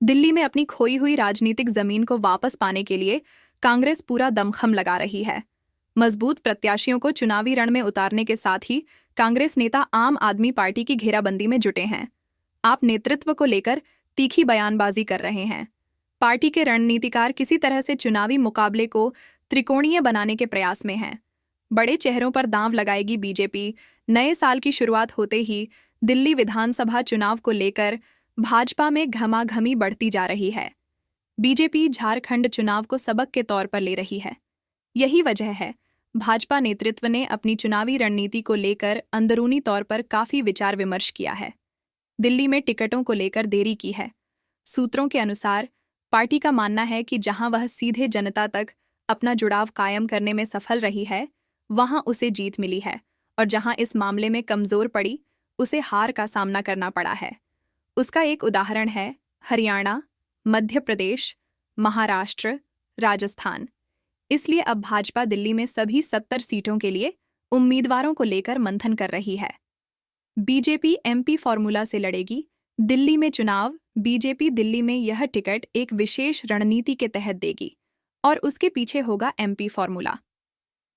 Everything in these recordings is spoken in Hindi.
दिल्ली में अपनी खोई हुई राजनीतिक जमीन को वापस पाने के लिए कांग्रेस पूरा दमखम लगा रही है। मजबूत प्रत्याशियों को चुनावी रण में उतारने के साथ ही कांग्रेस नेता आम आदमी पार्टी की घेराबंदी में जुटे हैं। आप नेतृत्व को लेकर तीखी बयानबाजी कर रहे हैं। पार्टी के रणनीतिकार किसी तरह से चुनावी मुकाबले को त्रिकोणीय बनाने के प्रयास में हैं। बड़े चेहरों पर दांव लगाएगी बीजेपी। नए साल की शुरुआत होते ही दिल्ली विधानसभा चुनाव को लेकर भाजपा में घमाघमी बढ़ती जा रही है। बीजेपी झारखंड चुनाव को सबक के तौर पर ले रही है। यही वजह है भाजपा नेतृत्व ने अपनी चुनावी रणनीति को लेकर अंदरूनी तौर पर काफी विचार विमर्श किया है। दिल्ली में टिकटों को लेकर देरी की है। सूत्रों के अनुसार पार्टी का मानना है कि जहां वह सीधे जनता तक अपना जुड़ाव कायम करने में सफल रही है, वहां उसे जीत मिली है, और जहां इस मामले में कमजोर पड़ी, उसे हार का सामना करना पड़ा है। उसका एक उदाहरण है हरियाणा, मध्य प्रदेश, महाराष्ट्र, राजस्थान। इसलिए अब भाजपा दिल्ली में सभी 70 सीटों के लिए उम्मीदवारों को लेकर मंथन कर रही है। बीजेपी एमपी फॉर्मूला से लड़ेगी। दिल्ली में चुनाव। बीजेपी दिल्ली में यह टिकट एक विशेष रणनीति के तहत देगी और उसके पीछे होगा एमपी फॉर्मूला।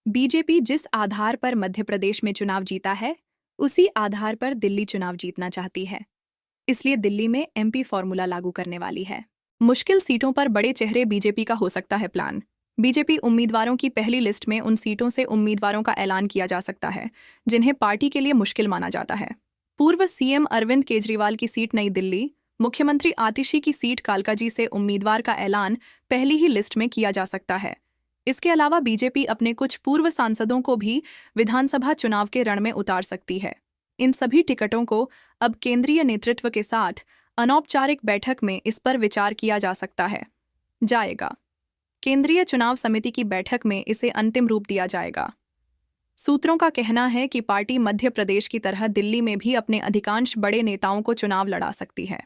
बीजेपी जिस आधार पर मध्य प्रदेश में चुनाव जीता है, उसी आधार पर दिल्ली चुनाव जीतना चाहती है। इसलिए दिल्ली में एमपी फॉर्मूला लागू करने वाली है। मुश्किल सीटों पर बड़े चेहरे बीजेपी का हो सकता है प्लान। बीजेपी उम्मीदवारों की पहली लिस्ट में उन सीटों से उम्मीदवारों का ऐलान किया जा सकता है जिन्हें पार्टी के लिए मुश्किल माना जाता है। पूर्व सीएम अरविंद केजरीवाल की सीट नई दिल्ली, मुख्यमंत्री आतिशी की सीट कालकाजी से उम्मीदवार का ऐलान पहली ही लिस्ट में किया जा सकता है। इसके अलावा बीजेपी अपने कुछ पूर्व सांसदों को भी विधानसभा चुनाव के रण में उतार सकती है। इन सभी टिकटों को अब केंद्रीय नेतृत्व के साथ अनौपचारिक बैठक में इस पर विचार किया जा सकता है। केंद्रीय चुनाव समिति की बैठक में इसे अंतिम रूप दिया जाएगा। सूत्रों का कहना है कि पार्टी मध्य प्रदेश की तरह दिल्ली में भी अपने अधिकांश बड़े नेताओं को चुनाव लड़ा सकती है।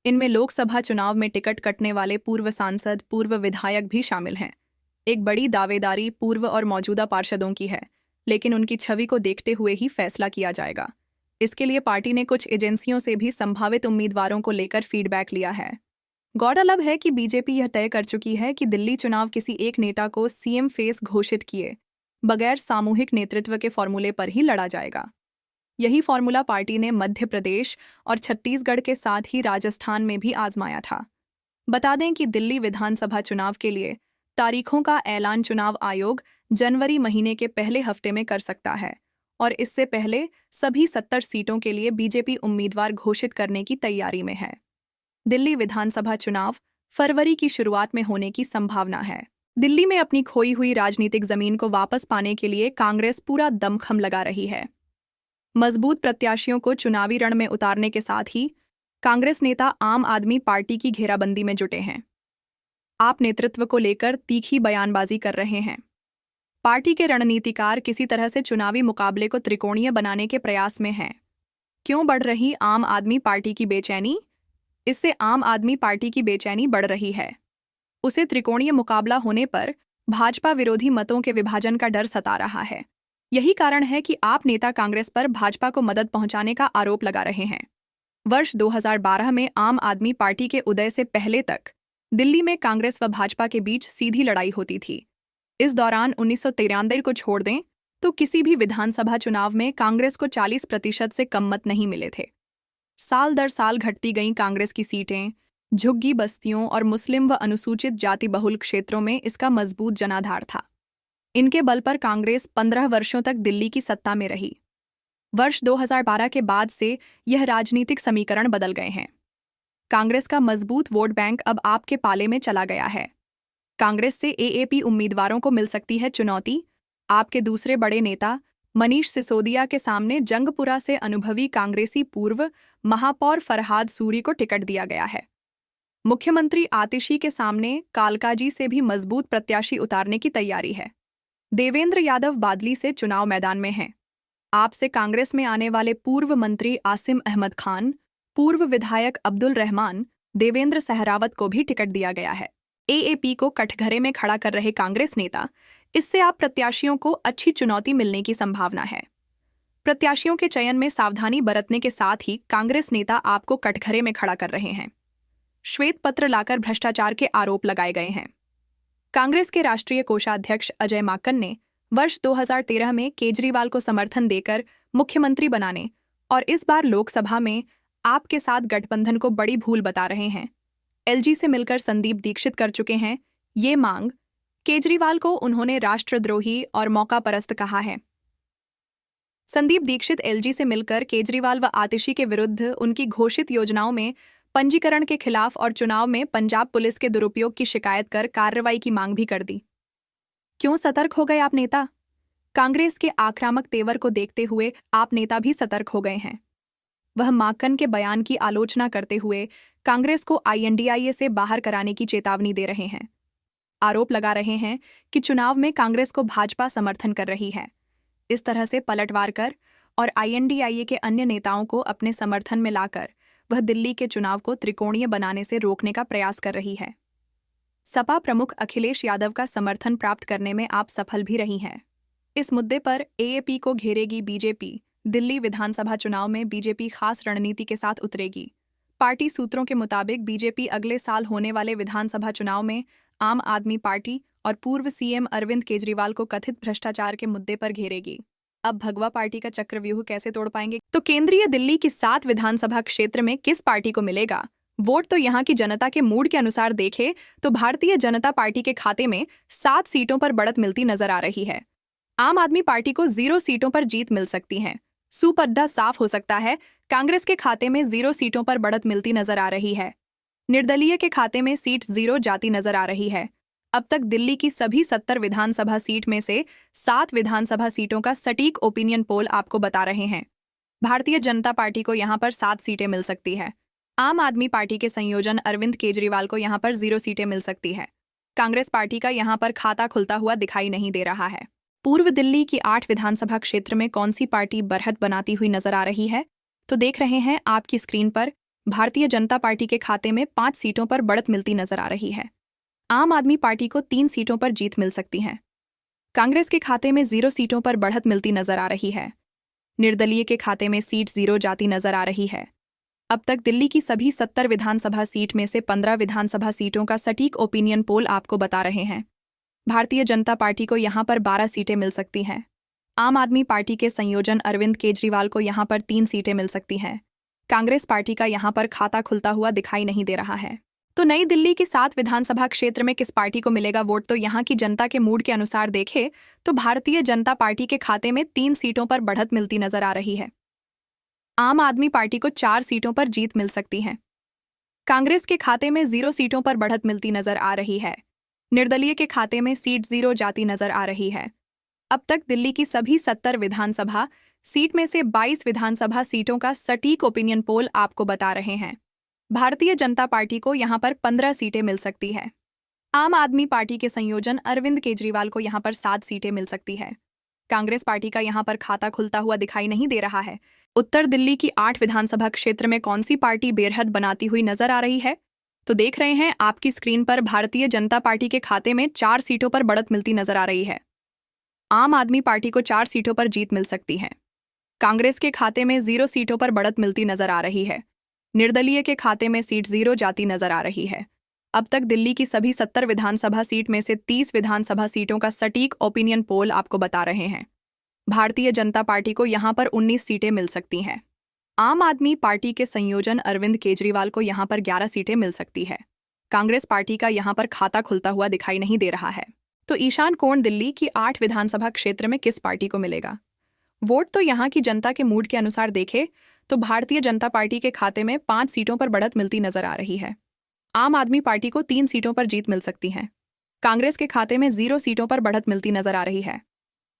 इनमें लोकसभा चुनाव में टिकट कटने वाले पूर्व सांसद, पूर्व विधायक भी शामिल हैं। एक बड़ी दावेदारी पूर्व और मौजूदा पार्षदों की है, लेकिन उनकी छवि को देखते हुए ही फैसला किया जाएगा। इसके लिए पार्टी ने कुछ एजेंसियों से भी संभावित उम्मीदवारों को लेकर फीडबैक लिया है। गौरतलब है कि बीजेपी यह तय कर चुकी है कि दिल्ली चुनाव किसी एक नेता को सीएम फेस घोषित किए बगैर सामूहिक नेतृत्व के फॉर्मूले पर ही लड़ा जाएगा। यही फॉर्मूला पार्टी ने मध्य प्रदेश और छत्तीसगढ़ के साथ ही राजस्थान में भी आजमाया था। बता दें कि दिल्ली विधानसभा चुनाव के लिए तारीखों का ऐलान चुनाव आयोग जनवरी महीने के पहले हफ्ते में कर सकता है, और इससे पहले सभी 70 सीटों के लिए बीजेपी उम्मीदवार घोषित करने की तैयारी में है। दिल्ली विधानसभा चुनाव फरवरी की शुरुआत में होने की संभावना है। दिल्ली में अपनी खोई हुई राजनीतिक जमीन को वापस पाने के लिए कांग्रेस पूरा दमखम लगा रही है। मजबूत प्रत्याशियों को चुनावी रण में उतारने के साथ ही कांग्रेस नेता आम आदमी पार्टी की घेराबंदी में जुटे हैं। आप नेतृत्व को लेकर तीखी बयानबाजी कर रहे हैं। पार्टी के रणनीतिकार किसी तरह से चुनावी मुकाबले को त्रिकोणीय बनाने के प्रयास में हैं। क्यों बढ़ रही आम आदमी पार्टी की बेचैनी? इससे आम आदमी पार्टी की बेचैनी बढ़ रही है। उसे त्रिकोणीय मुकाबला होने पर भाजपा विरोधी मतों के विभाजन का डर सता रहा है। यही कारण है कि आप नेता कांग्रेस पर भाजपा को मदद पहुंचाने का आरोप लगा रहे हैं। वर्ष 2012 में आम आदमी पार्टी के उदय से पहले तक दिल्ली में कांग्रेस व भाजपा के बीच सीधी लड़ाई होती थी। इस दौरान 1993 को छोड़ दें तो किसी भी विधानसभा चुनाव में कांग्रेस को 40% से कम मत नहीं मिले थे। साल दर साल घटती गईं कांग्रेस की सीटें। झुग्गी बस्तियों और मुस्लिम व अनुसूचित जाति बहुल क्षेत्रों में इसका मजबूत जनाधार था। इनके बल पर कांग्रेस 15 वर्षों तक दिल्ली की सत्ता में रही। वर्ष 2012 के बाद से यह राजनीतिक समीकरण बदल गए हैं। कांग्रेस का मजबूत वोट बैंक अब आपके पाले में चला गया है। कांग्रेस से एएपी उम्मीदवारों को मिल सकती है चुनौती। आपके दूसरे बड़े नेता मनीष सिसोदिया के सामने जंगपुरा से अनुभवी कांग्रेसी पूर्व महापौर फरहाद सूरी को टिकट दिया गया है। मुख्यमंत्री आतिशी के सामने कालकाजी से भी मजबूत प्रत्याशी उतारने की तैयारी है। देवेंद्र यादव बादली से चुनाव मैदान में हैं। आपसे कांग्रेस में आने वाले पूर्व मंत्री आसिम अहमद खान, पूर्व विधायक अब्दुल रहमान, देवेंद्र सहरावत को भी टिकट दिया गया है। एएपी को कटघरे में खड़ा कर रहे कांग्रेस नेता, इससे आप प्रत्याशियों को अच्छी चुनौती मिलने की संभावना है। प्रत्याशियों के चयन में सावधानी बरतने के साथ ही कांग्रेस नेता आपको कटघरे में खड़ा कर रहे हैं। श्वेत पत्र लाकर भ्रष्टाचार के आरोप लगाए गए हैं। कांग्रेस के राष्ट्रीय कोषाध्यक्ष अजय माकन ने वर्ष 2013 में केजरीवाल को समर्थन देकर मुख्यमंत्री बनाने और इस बार लोकसभा में आप के साथ गठबंधन को बड़ी भूल बता रहे हैं। एलजी से मिलकर संदीप दीक्षित कर चुके हैं ये मांग। केजरीवाल को उन्होंने राष्ट्रद्रोही और मौकापरस्त कहा है। संदीप दीक्षित एलजी से मिलकर केजरीवाल व आतिशी के विरुद्ध उनकी घोषित योजनाओं में पंजीकरण के खिलाफ और चुनाव में पंजाब पुलिस के दुरुपयोग की शिकायत कर कार्रवाई की मांग भी कर दी। क्यों सतर्क हो गए आप नेता? कांग्रेस के आक्रामक तेवर को देखते हुए आप नेता भी सतर्क हो गए हैं। वह माकन के बयान की आलोचना करते हुए कांग्रेस को INDIA से बाहर कराने की चेतावनी दे रहे हैं। आरोप लगा रहे हैं कि चुनाव में कांग्रेस को भाजपा समर्थन कर रही है। इस तरह से पलटवार कर और INDIA के अन्य नेताओं को अपने समर्थन में लाकर वह दिल्ली के चुनाव को त्रिकोणीय बनाने से रोकने का प्रयास कर रही है। सपा प्रमुख अखिलेश यादव का समर्थन प्राप्त करने में आप सफल भी रही हैं। इस मुद्दे पर AAP को घेरेगी बीजेपी। दिल्ली विधानसभा चुनाव में बीजेपी खास रणनीति के साथ उतरेगी। पार्टी सूत्रों के मुताबिक बीजेपी अगले साल होने वाले विधानसभा चुनाव में आम आदमी पार्टी और पूर्व CM अरविंद केजरीवाल को कथित भ्रष्टाचार के मुद्दे पर घेरेगी। अब भगवा पार्टी का चक्रव्यूह कैसे तोड़ पाएंगे? तो केंद्रीय दिल्ली की 7 विधानसभा क्षेत्र में किस पार्टी को मिलेगा वोट? तो यहाँ की जनता के मूड के अनुसार देखे तो भारतीय जनता पार्टी के खाते में 7 सीटों पर बढ़त मिलती नजर आ रही है। आम आदमी पार्टी को 0 सीटों पर जीत मिल सकती है। सुपड्डा साफ हो सकता है। कांग्रेस के खाते में 0 सीटों पर बढ़त मिलती नजर आ रही है। निर्दलीय के खाते में सीट 0 जाती नजर आ रही है। अब तक दिल्ली की सभी 70 विधानसभा सीट में से 7 विधानसभा सीटों का सटीक ओपिनियन पोल आपको बता रहे हैं। भारतीय जनता पार्टी को यहां पर 7 सीटें मिल सकती है। आम आदमी पार्टी के संयोजन अरविंद केजरीवाल को यहां पर 0 सीटें मिल सकती है। कांग्रेस पार्टी का यहां पर खाता खुलता हुआ दिखाई नहीं दे रहा है। पूर्व दिल्ली की 8 विधानसभा क्षेत्र में कौन सी पार्टी बढ़त बनाती हुई नजर आ रही है? तो देख रहे हैं आपकी स्क्रीन पर। भारतीय जनता पार्टी के खाते में 5 सीटों पर बढ़त मिलती नजर आ रही है। आम आदमी पार्टी को 3 सीटों पर जीत मिल सकती है। कांग्रेस के खाते में 0 सीटों पर बढ़त मिलती नजर आ रही है। निर्दलीय के खाते में सीट 0 जाती नजर आ रही है। अब तक दिल्ली की सभी 70 विधानसभा सीट में से 15 विधानसभा सीटों का सटीक ओपिनियन पोल आपको बता रहे हैं। भारतीय जनता पार्टी को यहां पर 12 सीटें मिल सकती हैं। आम आदमी पार्टी के संयोजन अरविंद केजरीवाल को यहां पर 3 सीटें मिल सकती हैं। कांग्रेस पार्टी का यहां पर खाता खुलता हुआ दिखाई नहीं दे रहा है। तो नई दिल्ली की 7 विधानसभा क्षेत्र में किस पार्टी को मिलेगा वोट? तो यहां की जनता के मूड के अनुसार देखे तो भारतीय जनता पार्टी के खाते में 3 सीटों पर बढ़त मिलती नजर आ रही है। आम आदमी पार्टी को 4 सीटों पर जीत मिल सकती है। कांग्रेस के खाते में 0 सीटों पर बढ़त मिलती नजर आ रही है। निर्दलीय के खाते में सीट 0 जाती नजर आ रही है। अब तक दिल्ली की सभी 70 विधानसभा सीट में से 22 विधानसभा सीटों का सटीक ओपिनियन पोल आपको बता रहे हैं। भारतीय जनता पार्टी को यहां पर 15 सीटें मिल सकती है। आम आदमी पार्टी के संयोजन अरविंद केजरीवाल को यहां पर 7 सीटें मिल सकती है। कांग्रेस पार्टी का यहां पर खाता खुलता हुआ दिखाई नहीं दे रहा है। उत्तर दिल्ली की 8 विधानसभा क्षेत्र में कौन सी पार्टी बेरहद बनाती हुई नजर आ रही है? तो देख रहे हैं आपकी स्क्रीन पर। भारतीय जनता पार्टी के खाते में 4 सीटों पर बढ़त मिलती नजर आ रही है। आम आदमी पार्टी को 4 सीटों पर जीत मिल सकती है। कांग्रेस के खाते में 0 सीटों पर बढ़त मिलती नजर आ रही है। निर्दलीय के खाते में सीट 0 जाती नजर आ रही है। अब तक दिल्ली की सभी 70 विधानसभा सीट में से 30 विधानसभा सीटों का सटीक ओपिनियन पोल आपको बता रहे हैं। भारतीय जनता पार्टी को यहां पर 19 सीटें मिल सकती हैं। आम आदमी पार्टी के संयोजन अरविंद केजरीवाल को यहां पर 11 सीटें मिल सकती है। कांग्रेस पार्टी का यहां पर खाता खुलता हुआ दिखाई नहीं दे रहा है। तो ईशान कोण दिल्ली की 8 विधानसभा क्षेत्र में किस पार्टी को मिलेगा वोट? तो यहां की जनता के मूड के अनुसार देखे तो भारतीय जनता पार्टी के खाते में 5 सीटों पर बढ़त मिलती नजर आ रही है। आम आदमी पार्टी को 3 सीटों पर जीत मिल सकती है। कांग्रेस के खाते में 0 सीटों पर बढ़त मिलती नजर आ रही है।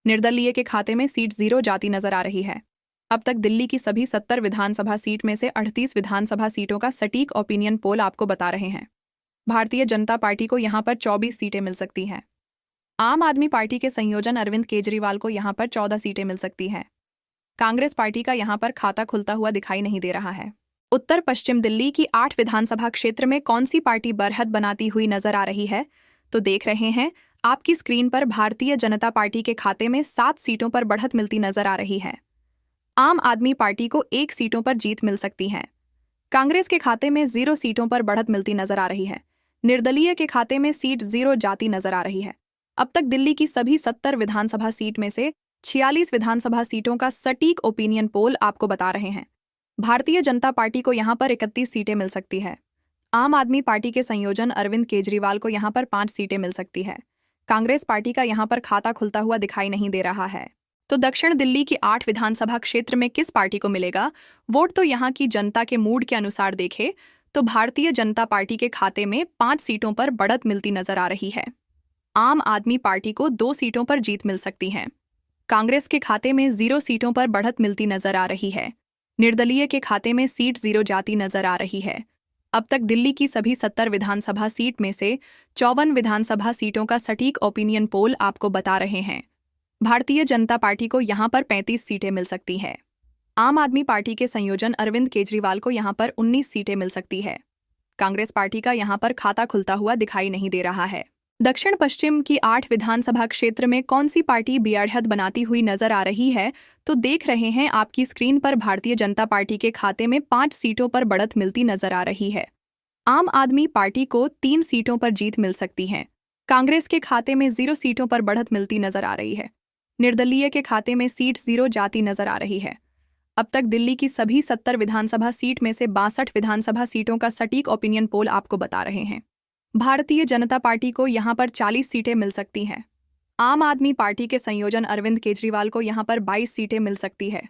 निर्दलीय के खाते में सीट 0 जाती नजर आ रही है। अब तक दिल्ली की सभी 70 विधानसभा सीट में से 38 विधानसभा सीटों का सटीक ओपिनियन पोल आपको बता रहे हैं। भारतीय जनता पार्टी को यहां पर 24 सीटें मिल सकती हैं। आम आदमी पार्टी के संयोजन अरविंद केजरीवाल को यहां पर 14 सीटें मिल सकती हैं। कांग्रेस पार्टी का यहां पर खाता खुलता हुआ दिखाई नहीं दे रहा है। उत्तर पश्चिम दिल्ली की 8 विधानसभा क्षेत्र में कौन सी पार्टी बढ़त बनाती हुई नजर आ रही है? तो देख रहे हैं आपकी स्क्रीन पर। भारतीय जनता पार्टी के खाते में 7 सीटों पर बढ़त मिलती नजर आ रही है। आम आदमी पार्टी को 1 सीटों पर जीत मिल सकती है। कांग्रेस के खाते में 0 सीटों पर बढ़त मिलती नजर आ रही है। निर्दलीय के खाते में सीट 0 जाती नजर आ रही है। अब तक दिल्ली की सभी 70 विधानसभा सीट में से 46 विधानसभा सीटों का सटीक ओपिनियन पोल आपको बता रहे हैं। भारतीय जनता पार्टी को यहां पर 31 सीटें मिल सकती है। आम आदमी पार्टी के संयोजन अरविंद केजरीवाल को यहां पर 5 सीटें मिल सकती है। कांग्रेस पार्टी का यहां पर खाता खुलता हुआ दिखाई नहीं दे रहा है। तो दक्षिण दिल्ली की 8 विधानसभा क्षेत्र में किस पार्टी को मिलेगा वोट, तो यहाँ की जनता के मूड के अनुसार देखे तो भारतीय जनता पार्टी के खाते में 5 सीटों पर बढ़त मिलती नजर आ रही है। आम आदमी पार्टी को 2 सीटों पर जीत मिल सकती है। कांग्रेस के खाते में 0 सीटों पर बढ़त मिलती नजर आ रही है। निर्दलीय के खाते में सीट 0 जाती नजर आ रही है। अब तक दिल्ली की सभी 70 विधानसभा सीट में से 54 विधानसभा सीटों का सटीक ओपिनियन पोल आपको बता रहे हैं। भारतीय जनता पार्टी को यहां पर 35 सीटें मिल सकती है। आम आदमी पार्टी के संयोजन अरविंद केजरीवाल को यहां पर 19 सीटें मिल सकती है। कांग्रेस पार्टी का यहां पर खाता खुलता हुआ दिखाई नहीं दे रहा है। दक्षिण पश्चिम की 8 विधानसभा क्षेत्र में कौन सी पार्टी बेअड़हद बनाती हुई नजर आ रही है, तो देख रहे हैं आपकी स्क्रीन पर भारतीय जनता पार्टी के खाते में 5 सीटों पर बढ़त मिलती नजर आ रही है। आम आदमी पार्टी को 3 सीटों पर जीत मिल सकती है। कांग्रेस के खाते में 0 सीटों पर बढ़त मिलती नजर आ रही है। निर्दलीय के खाते में सीट 0 जाती नजर आ रही है। अब तक दिल्ली की सभी 70 विधानसभा सीट में से 62 विधानसभा सीटों का सटीक ओपिनियन पोल आपको बता रहे हैं। भारतीय जनता पार्टी को यहां पर 40 सीटें मिल सकती हैं। आम आदमी पार्टी के संयोजन अरविंद केजरीवाल को यहां पर 22 सीटें मिल सकती है।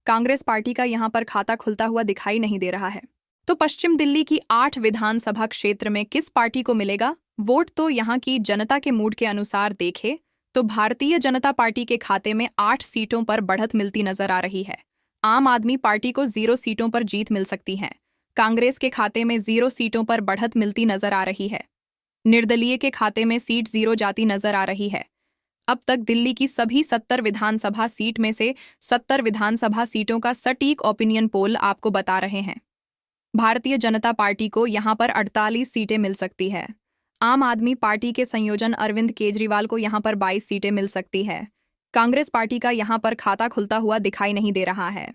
कांग्रेस पार्टी का यहां पर खाता खुलता हुआ दिखाई नहीं दे रहा है। तो पश्चिम दिल्ली की 8 विधानसभा क्षेत्र में किस पार्टी को मिलेगा वोट, तो यहां की जनता के मूड के अनुसार देखे तो भारतीय जनता पार्टी के खाते में 8 सीटों पर बढ़त मिलती नजर आ रही है। आम आदमी पार्टी को 0 सीटों पर जीत मिल सकती है। कांग्रेस के खाते में 0 सीटों पर बढ़त मिलती नजर आ रही है। निर्दलीय के खाते में सीट 0 जाती नजर आ रही है। अब तक दिल्ली की सभी 70 विधानसभा सीट में से 70 विधानसभा सीटों का सटीक ओपिनियन पोल आपको बता रहे हैं। भारतीय जनता पार्टी को यहां पर 48 सीटें मिल सकती है। आम आदमी पार्टी के संयोजन अरविंद केजरीवाल को यहां पर 22 सीटें मिल सकती है। कांग्रेस पार्टी का यहां पर खाता खुलता हुआ दिखाई नहीं दे रहा है।